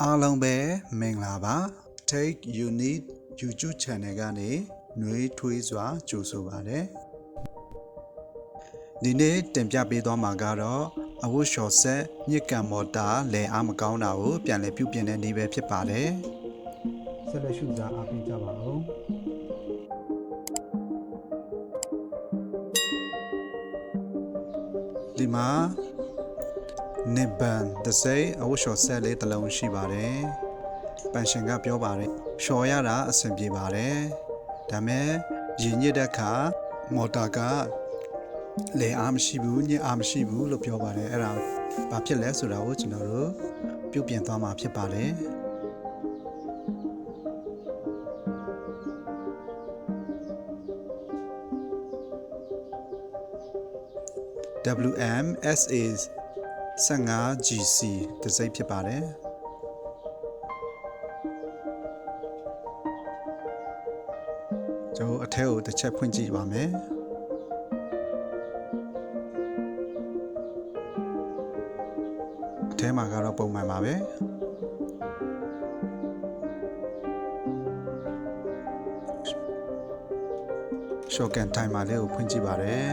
အားလုံးပဲမင်္ဂလာပါ Take Unit YouTube Channel ကနေຫນွေးထွေးစွာကြိုဆိုပါရစေဒီနေ့တင်ပြပေးသွားမှာကတော့အဝတ်လျှော်ဆက်ညစ်ကံမော်တာလဲအားမကောင်းတာကိုပြန်လည်ပြုပြင်တဲ့နည်းပဲဖြစ်ပါတယ်ဆက်လက်ရှုစားအားပေးကြပါဦးဒီမှာနိဗ္ဗာန်တစိအဝတ်လျှော်ဆက်လေးတစ်လုံးရှိပါတယ်ပန်ရှင်ကပြောပါတယ်လျှော်ရတာအဆင်ပြေပါတယ်ဒါမဲ့ရည်ညစ်တဲ့အခါမော်တာကလဲအားမရှိဘူးညစ်အားမရှိဘူးလို့ပြောပါတယ်အဲ့ဒါဘာဖြစ်လဲဆိုတာကိုကျွန်တော်တို့ပြုပြင်သွားမှာဖြစ်ပါတယ် WMSA 15GC တစိမ့်ဖြစ်ပါတယ်ကျွန်တော်အထက်ကိုတစ်ချက်ဖွင့်ကြည့်ပါမယ်အထဲမှာကတော့ပုံမှန်ပါပဲရှော့ကန်တိုင်းမာလေးကိုဖွင့်ကြည့်ပါတယ်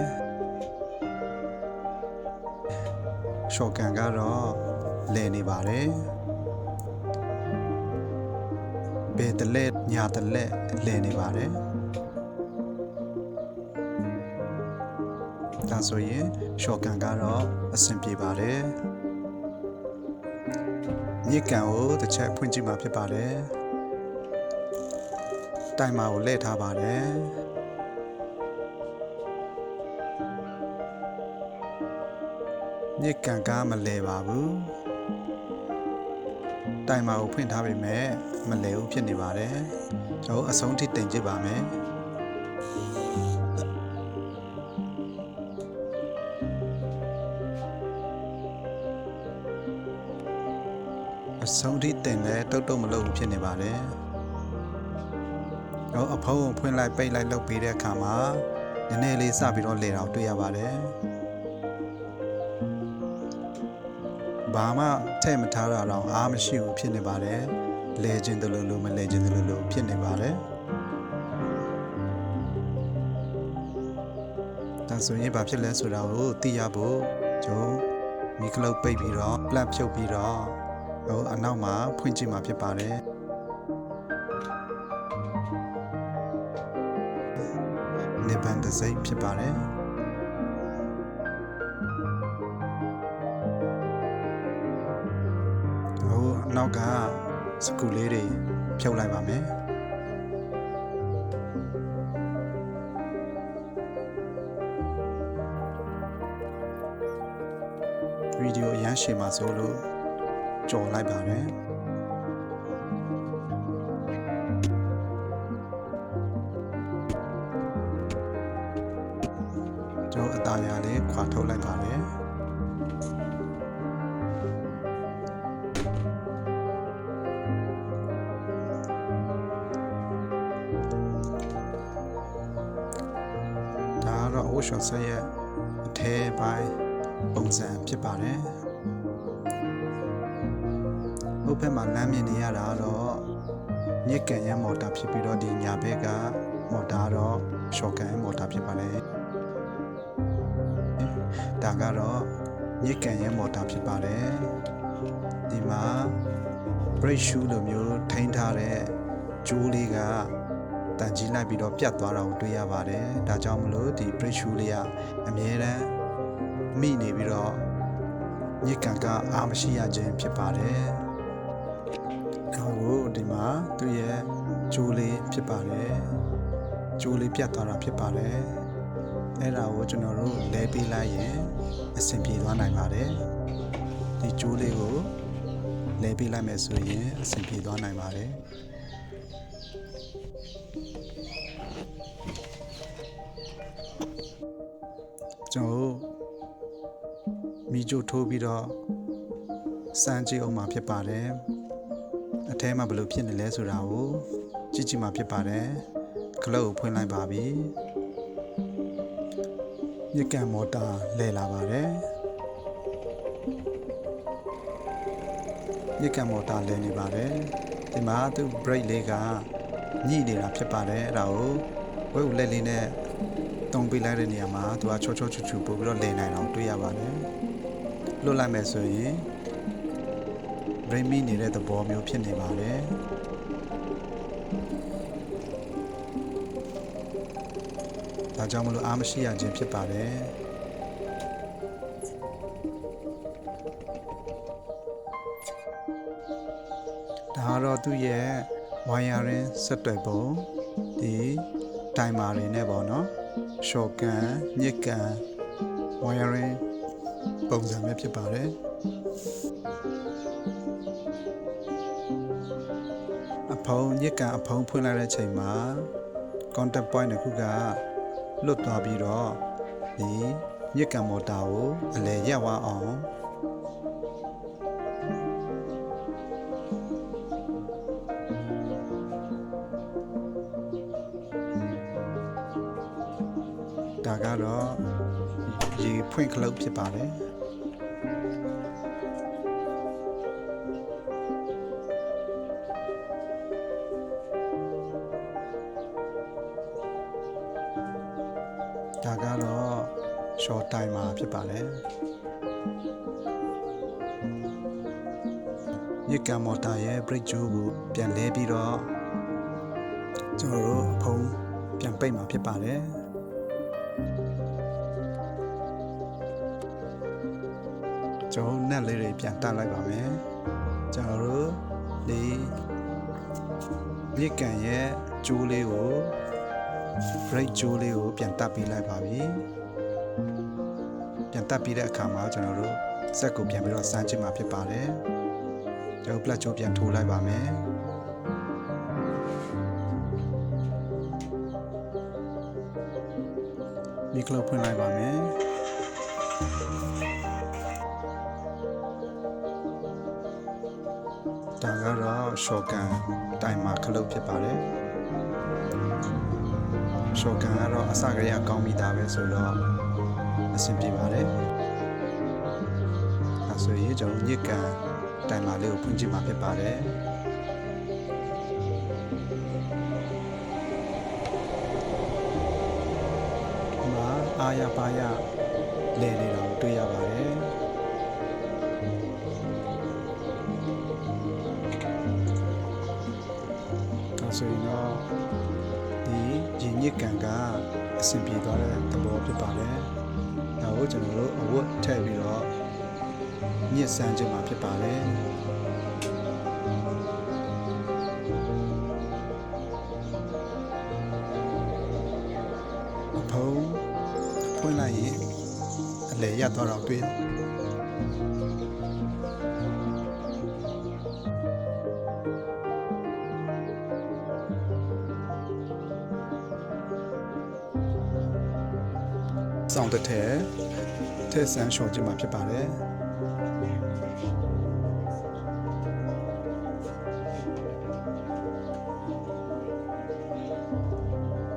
ရှော့ကန်ကတော့လဲနေပါတယ်ဘယ်တလဲညာတလဲလဲနေပါတယ်ဒါဆိုရင်ရှော့ကန်ကတော့အဆင်ပြေပါတယ်ညစ်ကန်ကိုတစ်ချက်ဖွင့်ကြည့်မှာဖြစ်ပါတယ်တိုင်မာကိုလဲထားပါတယ်ညစ်ကန်ကမလဲပါဘူးတိုင်မာကိုဖွင့်ထားပေမဲ့မလဲဘူးဖြစ်နေပါတယ်ကျွန်တော်အဆုံးထိတင်ကြည့်ပါမယ်အဆုံးထိတင်လဲတုတ်တုတ်မလုပ်ဘူးဖြစ်နေပါတယ်ကျွန်တော်အဖုံးကိုဖွင့်လိုက်ပိတ်လိုက်လုပ်ပြီးတဲ့အခါမှာနည်းနည်းလေးစပြီးတော့လဲတာတွေ့ရပါတယ်ဘာမှထည့်မထားတာတော့အားမရှိဘူးဖြစ်နေပါတယ်လဲခြင်းတလို့လို့မလဲခြင်းတလို့လို့ဖြစ်နေပါတယ်ဒါဆိုရင်ဘာဖြစ်လဲဆိုတာကိုသိရဖို့ကျွန်တော်မီကလုတ်ပိတ်ပြီးတော့ပလတ်ဖြုတ်ပြီးတော့အနောက်မှာဖွင့်ကြည့်မှာဖြစ်ပါတယ်နိဗ္ဗာန်တစိမ့်ဖြစ်ပါတယ်နောက်ကစကူလေးတွေဖြုတ်လိုက်ပါမယ်ဗီဒီယိုအရန်ရှည်မှာဆိုလို့ကြော်လိုက်ပါမယ်ကျွန်တော်အသားရလေးခွာထုတ်လိုက်ပါတယ်အဝတ်လျှော်ဆက်ရဲ့အထဲပိုင်းပုံစံဖြစ်ပါတယ်။ဘုတ်ဘက်မှာလမ်းမြင်နေရတာတော့ညစ်ကန်ရဲ့မော်တာဖြစ်ပြီးတော့ဒီညာဘက်ကမော်တာတော့ရှော့ကန်ရဲ့မော်တာဖြစ်ပါတယ်။ဒါကတော့ညစ်ကန်ရဲ့မော်တာဖြစ်ပါတယ်။ဒီမှာ brake shoe လိုမျိုးထိန်းထားတဲ့ကျိုးလေးကတန်ကြီးလိုက်ပြီးတော့ပြတ်သွားတာကိုတွေ့ရပါတယ်။ဒါကြောင့်မလို့ဒီ brake shoe လေးကအမြဲတမ်းမိနေပြီးတော့ညစ်ကန်ကအားမရှိရခြင်းဖြစ်ပါတယ်။ဒါကိုဒီမှာသူ့ရဲ့ကျိုးလေးဖြစ်ပါတယ်။ကျိုးလေးပြတ်သွားတာဖြစ်ပါတယ်။အဲ့ဒါကိုကျွန်တော်တို့လဲပေးလိုက်ရင်အဆင်ပြေသွားနိုင်ပါတယ်။ဒီကျိုးလေးကိုလဲပေးလိုက်မယ်ဆိုရင်အဆင်ပြေသွားနိုင်ပါတယ်။ကျွန်တော်မီဂျိုထိုးပြီးတော့စမ်းကြည့်အောင်မှာဖြစ်ပါတယ်အထဲမှာဘယ်လိုဖြစ်နေလဲဆိုတာကိုကြည့်ကြည့်မှာဖြစ်ပါတယ်ကလုတ်ကိုဖွင့်လိုက်ပါပြီညစ်ကန်မော်တာလဲလာပါတယ်ည ညစ်ကံမော်တာလဲနေပါတယ်ဒီမှာသူ brake လေးကညှိနေတာဖြစ်ပါတယ်အဲ့ဒါကိုဝဲဦးလက်လေးနဲ့တုံးပေးလိုက်တဲ့နေရာမှာသူကချောချောချူချူပို့ပြီးတော့လဲနိုင်အောင်တွေ့ရပါတယ်လွတ်လိုက်မယ်ဆိုရင် brake မိနေတဲ့သဘောမျိုးဖြစ်နေပါတယ်ဒါကြောင့်မလို့အားမရှိရခြင်းဖြစ်ပါတယ်ဒါကတော့သူ့ရဲ့ wiring ဆက်သွယ်ပုံဒီ timer တွေနဲ့ပေါ့နော် short ကန်ညစ်ကန် wiring ပုံစံပဲဖြစ်ပါတယ်အဖုံးညစ်ကန်အဖုံးဖွင့်လိုက်တဲ့ချိန်မှာ contact point တစ်ခုကလွတ်သွားပြီးတော့ဒီညစ်ကန်မော်တာကိုအလဲရက်သွားအောင်ဒါကတော့ရေဖွင့်ခလုတ်ဖြစ်ပါတယ်ဒါကတော့ short timer ဖြစ်ပါတယ်ညစ်ကန်မော်တာရဲ့ brake jaw ကိုပြန်လဲပြီးတော့ကျွန်တော်တို့အဖုံးပြန်ပိတ်မှာဖြစ်ပါတယ်ကျွန်တော်နက်လေးတွေပြန်တက်လိုက်ပါမယ်ကျွန်တော်တို့ဒီညစ်ကန်ရဲ့ကျိုးလေးကို brake jaw လေးကိုပြန်တက်ပေးလိုက်ပါပြီပြန်တက်ပြီးတဲ့အခါမှာကျွန်တော်တို့စက်ကိုပြန်ပြီးတော့စမ်းကြည့်မှာဖြစ်ပါတယ်ကျွန်တော် plug jaw ပြန်ထိုးလိုက်ပါမယ်ဒီကလုတ်ဖွင့်လိုက်ပါမယ်ဒါကတော့ shotgun timer ခလုတ်ဖြစ်ပါတယ် shotgun ကတော့အစကတည်းကကောင်းပြီးသားပဲဆိုတော့အဆင်ပြေပါတယ်အဲဆိုရင်ကျွန်တော်ညစ်ကန် timer လေးကိုဖွင့်ကြည့်မှာဖြစ်ပါတယ်ဒီမှာအာရပါရလဲနေတာကိုတွေ့ရပါတယ်ဆိုရင်တော့ဒီရင်ညစ်ကန်ကအဆင်ပြေသွားတဲ့သဘောဖြစ်ပါတယ်။ဒါကိုကျွန်တော်တို့အဝတ်ထည့်ပြီးတော့ညစ်စမ်းခြင်းမှာဖြစ်ပါတယ်။အဖုံးဖွင့်လိုက်ရင်အလဲရသွားတော့တွေ့ရဆောင်တဲ့ထဲဆန်းလျှော်ခြင်းမှာဖြစ်ပါတယ်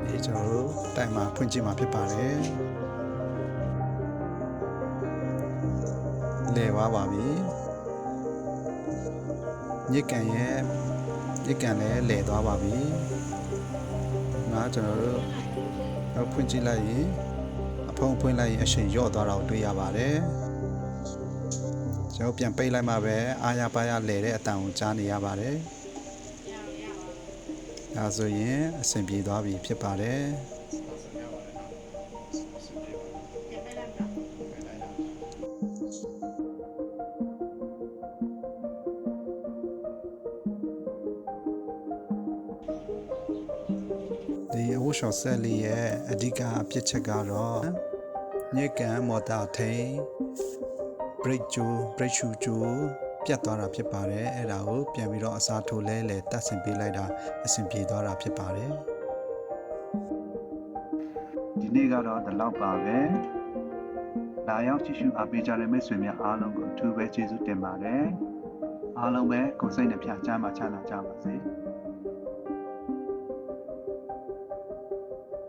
ဒီကျွန်တော်တို့တိုင်မှာဖွင့်ခြင်းမှာဖြစ်ပါတယ်လဲသွားပါပြီညစ်ကန်လည်းလဲသွားပါပြီငါကျွန်တော်တို့တော့ဖွင့်ကြည့်လိုက်ရင်ဖုံးဖွင့်လိုက်ရင်အချိန်ရော့သွားတာကိုတွေ့ရပါတယ်ကျွန်တော်ပြန်ပိတ်လိုက်မှပဲအာရပါရလဲတဲ့အတန်ကိုကြားနေရပါတယ်ဒါဆိုရင်အဆင်ပြေသွားပြီဖြစ်ပါတယ်ဒီအဝတ်လျှော်ဆက်လေးရဲ့အဓိကအပြစ်ချက်ကတော့ညစ်ကန်မော်တာထိန် brake shoe ကျိုးပြတ်သွားတာဖြစ်ပါတယ်အဲ့ဒါကိုပြန်ပြီးတော့အစားထိုးလဲတက်ဆင်ပေးလိုက်တာအဆင်ပြေသွားတာဖြစ်ပါတယ်ဒီနေ့ကတော့ဒီလောက်ပါပဲလာရောက်ကြည့်ရှုအားပေးကြတဲ့မိတ်ဆွေများအားလုံးကိုအထူးပဲကျေးဇူးတင်ပါတယ်အားလုံးပဲကိုယ်စိတ်နှပြချမ်းသာချမ်းသာကြပါစေ